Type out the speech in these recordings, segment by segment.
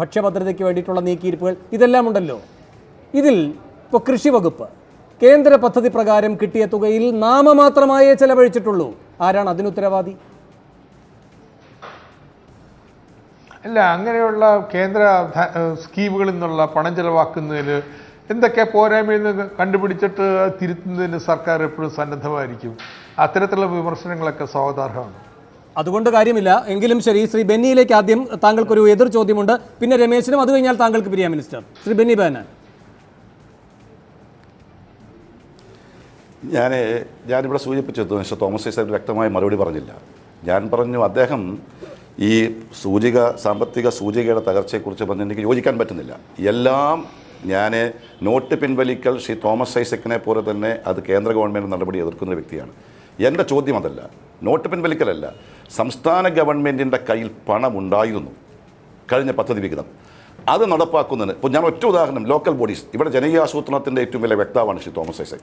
ഭക്ഷ്യഭദ്രതയ്ക്ക് വേണ്ടിയിട്ടുള്ള നീക്കിയിരിപ്പുകൾ ഇതെല്ലാം ഉണ്ടല്ലോ. ഇതിൽ ഇപ്പോൾ കൃഷി വകുപ്പ് കേന്ദ്ര പദ്ധതി പ്രകാരം കിട്ടിയ തുകയിൽ നാമമാത്രമായേ ചെലവഴിച്ചിട്ടുള്ളൂ. ആരാണ് അതിനുത്തരവാദി? അല്ല, അങ്ങനെയുള്ള കേന്ദ്ര സ്കീമുകളിൽ നിന്നുള്ള പണം ചെലവാക്കുന്നതിൽ എന്തൊക്കെ പോരായ്മയെന്ന് കണ്ടുപിടിച്ചിട്ട് തിരുത്തുന്നതിന് സർക്കാർ എപ്പോഴും സന്നദ്ധമായിരിക്കും. അത്തരത്തിലുള്ള വിമർശനങ്ങളൊക്കെ സ്വാഗതാർഹമാണ്. അതുകൊണ്ട് കാര്യമില്ല. എങ്കിലും ശരി, ശ്രീ ബെന്നിയിലേക്ക് ആദ്യം താങ്കൾക്കൊരു എതിർ ചോദ്യമുണ്ട്, പിന്നെ രമേശിനും, അത് കഴിഞ്ഞാൽ താങ്കൾക്ക് പിരിയാം മിനിസ്റ്റർ. ശ്രീ ബെന്നി ബെഹനാൻ. ഞാനിവിടെ സൂചിപ്പിച്ചത് മിസ്റ്റർ തോമസ് ഐസക് വ്യക്തമായ മറുപടി പറഞ്ഞില്ല. ഞാൻ പറഞ്ഞു അദ്ദേഹം ഈ സാമ്പത്തിക സൂചികയുടെ തകർച്ചയെക്കുറിച്ച് പറഞ്ഞ് എനിക്ക് യോജിക്കാൻ പറ്റുന്നില്ല. എല്ലാം ഞാൻ നോട്ട് പിൻവലിക്കൽ ശ്രീ തോമസ് ഐസക്കിനെ പോലെ തന്നെ അത് കേന്ദ്ര ഗവൺമെൻറ് നടപടി എതിർക്കുന്ന വ്യക്തിയാണ്. എൻ്റെ ചോദ്യം അതല്ല, നോട്ട് പിൻവലിക്കലല്ല. സംസ്ഥാന ഗവൺമെൻറ്റിൻ്റെ കയ്യിൽ പണമുണ്ടായിരുന്നു കഴിഞ്ഞ പദ്ധതി വിഹിതം, അത് നടപ്പാക്കുന്നതിന്. ഇപ്പോൾ ഞാൻ ഒറ്റ ഉദാഹരണം, ലോക്കൽ ബോഡീസ്, ഇവിടെ ജനകീയ ആസൂത്രണത്തിന്റെ ഏറ്റവും വലിയ വ്യക്തമാണ് ശ്രീ തോമസ് ഐസക്.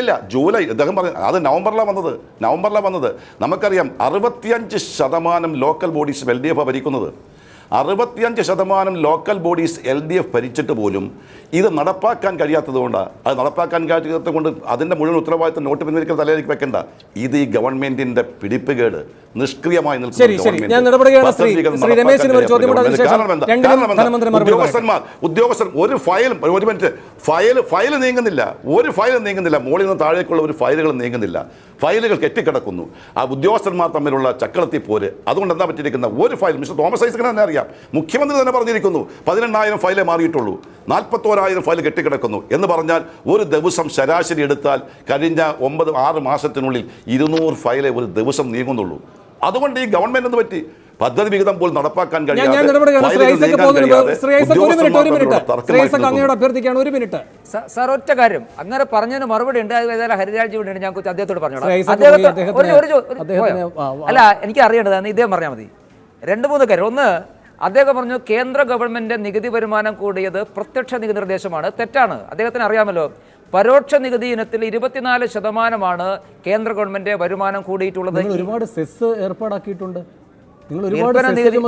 ഇല്ല ജൂലൈ അദ്ദേഹം പറഞ്ഞു, അത് നവംബറിലാണ് വന്നത്. നമുക്കറിയാം 65% ലോക്കൽ ബോഡീസ് LDF ഭരിക്കുന്നത്. 65% ലോക്കൽ ബോഡീസ് LDF ഭരിച്ചിട്ട് പോലും ഇത് നടപ്പാക്കാൻ കഴിയാത്തതുകൊണ്ടാണ്. അത് നടപ്പാക്കാൻ കഴിയാത്തത് കൊണ്ട് അതിൻ്റെ മുഴുവൻ ഉത്തരവാദിത്തം നോട്ട് പിൻവലിക്കൽ തലയിലേക്ക് വെക്കേണ്ട. ഇത് ഈ ഗവൺമെന്റിന്റെ പിടിപ്പുകേട്, നിഷ്ക്രിയമായി ഉദ്യോഗസ്ഥർ ഒരു ഫയൽ നീങ്ങുന്നില്ല. മുകളിൽ നിന്ന് താഴേക്കുള്ള ഒരു ഫയലുകൾ നീങ്ങുന്നില്ല. ഫയലുകൾ കെട്ടിക്കിടക്കുന്നു. ആ ഉദ്യോഗസ്ഥന്മാർ തമ്മിലുള്ള ചക്രത്തിൽ പോര്. അതുകൊണ്ട് എന്താ പറ്റിയിരിക്കുന്ന ഒരു ഫയൽ മിസ്റ്റർ തോമസ് ഐസക്കിന് തന്നെ അറിയാം. മുഖ്യമന്ത്രി തന്നെ പറഞ്ഞിരിക്കുന്നു 18,000 ഫയലേ മാറിയിട്ടുള്ളൂ, 41,000 ഫയൽ കെട്ടിക്കിടക്കുന്നു എന്ന് പറഞ്ഞാൽ ഒരു ദിവസം ശരാശരി എടുത്താൽ കഴിഞ്ഞ 9-6 മാസത്തിനുള്ളിൽ 200 ഫയലേ ഒരു ദിവസം നീങ്ങുന്നുള്ളൂ. അതുകൊണ്ട് ഈ ഗവൺമെന്റ് എന്ത് പറ്റി? പദ്ധതി വിഹിതം പോലും നടപ്പാക്കാൻ കഴിയാതെ ഒറ്റ കാര്യം അങ്ങനെ പറഞ്ഞതിന് മറുപടി ഉണ്ട്. ഹരിരാജ് വേണ്ടി ഞാൻ അദ്ദേഹത്തോട് പറഞ്ഞു. അല്ല, എനിക്ക് അറിയേണ്ടതാണ്, ഇദ്ദേഹം പറഞ്ഞാൽ മതി. 2-3 കാര്യം. ഒന്ന്, അദ്ദേഹം പറഞ്ഞു കേന്ദ്ര ഗവൺമെന്റ് നികുതി വരുമാനം കൂടിയത് പ്രത്യക്ഷ നികുതി നിർദ്ദേശമാണ്. തെറ്റാണ്. അദ്ദേഹത്തിന് അറിയാമല്ലോ, പരോക്ഷ നികുതി ഇനത്തിൽ 24% കേന്ദ്ര ഗവൺമെന്റ് വരുമാനം കൂടിയിട്ടുള്ളത്. ഒരുപാട് സെസ് ഏർപ്പാടാക്കിയിട്ടുണ്ട്.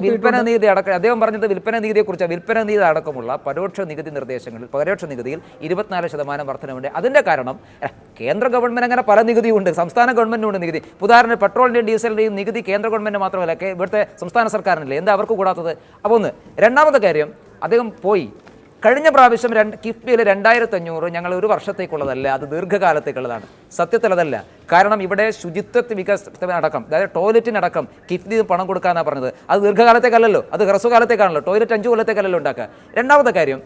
വിൽപ്പന നികുതി അടക്കം അദ്ദേഹം പറഞ്ഞത് വിൽപ്പന നികുതിയെ കുറിച്ചാണ്. വിൽപ്പന നികുതി അടക്കമുള്ള പരോക്ഷ നികുതി നിർദ്ദേശങ്ങളിൽ പരോക്ഷ നികുതിയിൽ 24% വർധനവുണ്ട്. അതിന്റെ കാരണം കേന്ദ്ര ഗവൺമെന്റ് അങ്ങനെ പല നികുതിയുണ്ട്, സംസ്ഥാന ഗവൺമെന്റിനുണ്ട് നികുതി. ഉദാഹരണം പെട്രോളിന്റെയും ഡീസലിന്റെയും നികുതി കേന്ദ്ര ഗവൺമെന്റ് മാത്രമല്ല, ഇവിടുത്തെ സംസ്ഥാന സർക്കാരിനല്ലേ. എന്താ അവർക്ക് കൂടാത്തത്? അപ്പോൾ ഒന്ന്. രണ്ടാമത്തെ കാര്യം, അദ്ദേഹം പോയി കഴിഞ്ഞ പ്രാവശ്യം കിഫ്ബിയിൽ 2,500 ഞങ്ങൾ ഒരു വർഷത്തേക്കുള്ളതല്ല, അത് ദീർഘകാലത്തേക്കുള്ളതാണ്. സത്യത്തിൽ അതല്ല. കാരണം ഇവിടെ ശുചിത്വ വികസനടക്കം, അതായത് ടോയ്ലറ്റിനടക്കം കിഫ്ബി പണം കൊടുക്കാനാണ് പറഞ്ഞത്. അത് ദീർഘകാലത്തേക്കല്ലല്ലോ, അത് ഹ്രസ്വകാലത്തേക്കാണല്ലോ. ടോയ്ലറ്റ് 5 കൊല്ലത്തേക്കല്ലല്ലോ ഉണ്ടാക്കുക. രണ്ടാമത്തെ കാര്യം,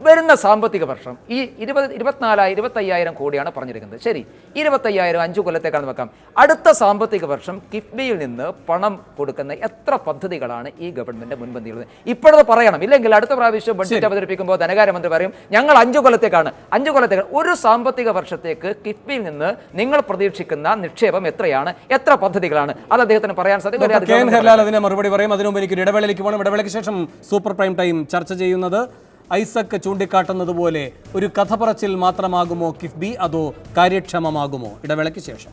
വരുന്ന സാമ്പത്തിക വർഷം ഈ 25,000 കോടിയാണ് പറഞ്ഞിരിക്കുന്നത്. ശരി, 25,000 5 കൊല്ലത്തേക്കാണെന്ന് വെക്കാം. അടുത്ത സാമ്പത്തിക വർഷം കിഫ്ബിയിൽ നിന്ന് പണം കൊടുക്കുന്ന എത്ര പദ്ധതികളാണ് ഈ ഗവൺമെന്റ് മുൻപന്തിയുള്ളത്? ഇപ്പോഴത് പറയണം. ഇല്ലെങ്കിൽ അടുത്ത പ്രാവശ്യം ബഡ്ജറ്റ് അവതരിപ്പിക്കുമ്പോൾ ധനകാര്യമന്ത്രി പറയും ഞങ്ങൾ 5 കൊല്ലത്തേക്കാണ്. 5 കൊല്ലത്തേക്ക് ഒരു സാമ്പത്തിക വർഷത്തേക്ക് കിഫ്ബിയിൽ നിന്ന് നിങ്ങൾ പ്രതീക്ഷിക്കുന്ന നിക്ഷേപം എത്രയാണ്, എത്ര പദ്ധതികളാണ്? അത് അദ്ദേഹത്തിന് പറയാൻ സാധിക്കും. അതിന് മറുപടി പറയും. അതിനുമുമ്പ് എനിക്ക് ഇടവേളയ്ക്ക് പോകണം. ഇടവേളയ്ക്ക് ശേഷം സൂപ്പർ പ്രൈം ടൈം ചർച്ച ചെയ്യുന്നത് ഐസക് ചൂണ്ടിക്കാട്ടുന്നത് പോലെ ഒരു കഥ പറച്ചിൽ മാത്രമാകുമോ കിഫ്ബി, അതോ കാര്യക്ഷമമാകുമോ? ഇടവേളയ്ക്ക് ശേഷം.